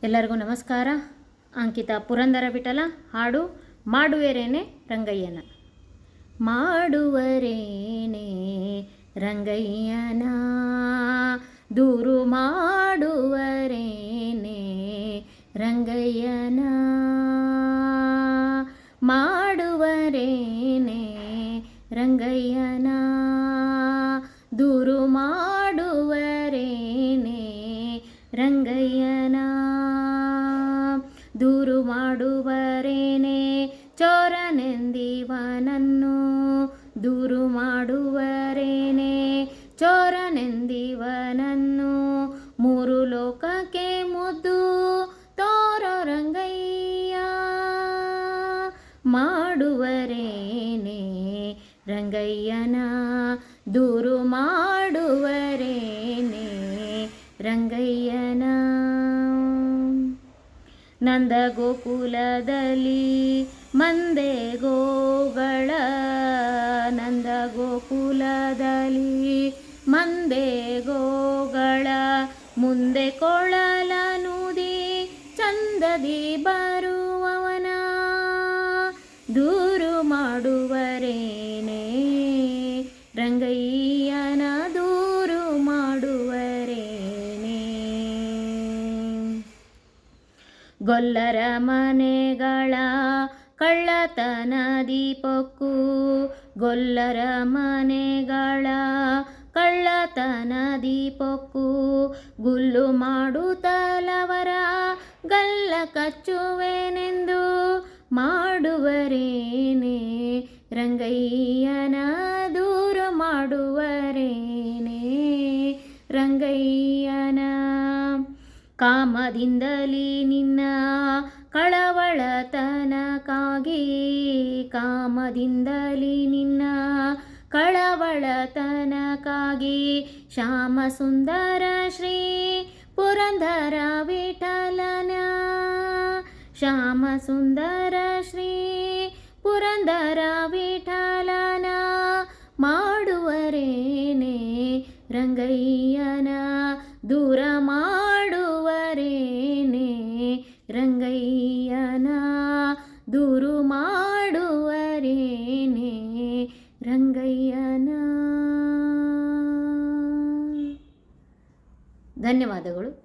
ಎಲ್ಲರಿಗೂ ನಮಸ್ಕಾರ. ಅಂಕಿತ ಪುರಂದರ ವಿಠಲ ಹಾಡು ಮಾಡುವೆರೇನೆ ರಂಗಯ್ಯನ. ಮಾಡುವರೇನೆ ರಂಗಯ್ಯನ ದೂರು ಮಾಡುವರೇನೆ ರಂಗಯ್ಯನ ಮಾಡುವರೇನೆ ರಂಗಯ್ಯನ ದೂರು ಮಾಡುವರೇನೆ ರಂಗಯ್ಯನ ದೂರು ಮಾಡುವರೇನೆ ಚೋರನೆಂದಿವನನ್ನು ದೂರು ಮಾಡುವರೇನೆ ಚೋರನೆಂದಿವನನ್ನು ಮೂರು ಲೋಕಕ್ಕೆ ಮುದ್ದು ತೋರೋ ರಂಗಯ್ಯ ಮಾಡುವರೇನೆ ರಂಗಯ್ಯನ ದೂರು ಮಾಡುವರೇನೆ ರಂಗಯ್ಯನ. ನಂದ ಗೋಕುಲದಲ್ಲಿ ಮಂದೆ ಗೋಗಳ ನಂದ ಗೋಕುಲದಲ್ಲಿ ಮಂದೆ ಗೋಗಳ ಮುಂದೆ ಕೊಳಲನುದಿ ಚಂದದಿ ಬರುವವನ ದೂರು ಮಾಡುವರೇನೆ ರಂಗಯ್ಯನ ದೂರು ಮಾಡುವರೇನೆ. ಗೊಲ್ಲರ ಮನೆಗಳ ಕಳ್ಳತನದಿ ಪೊಕ್ಕು ಗೊಲ್ಲರ ಮನೆಗಳ ಕಳ್ಳತನದಿ ಪೊಕ್ಕು ಗುಲ್ಲು ಮಾಡುತ್ತಲವರ ಗಲ್ಲ ಕಚ್ಚುವೆನೆಂದು ಮಾಡುವರೇನೆ ರಂಗಯ್ಯನ ದೂರು ಮಾಡುವರೇನೆ ರಂಗಯ್ಯನ. ಕಾಮದಿಂದಲಿ ನಿನ್ನ ಕಳವಳತನಕ್ಕಾಗಿ ಕಾಮದಿಂದಲಿ ನಿನ್ನ ಕಳವಳತನಕ್ಕಾಗಿ ಶ್ಯಾಮ ಸುಂದರ ಶ್ರೀ ಪುರಂದರ ವಿಠಲನ ಶ್ಯಾಮ ಸುಂದರ ಶ್ರೀ ಪುರಂದರ ವಿಠಲನ ಮಾಡುವರೇನೆ ರಂಗಯ್ಯನ ದೂರ ಮಾಡುವರೇನೆ ರಂಗಯ್ಯನ ದೂರು ಮಾಡುವರೇನೆ ರಂಗಯ್ಯನ. ಧನ್ಯವಾದಗಳು.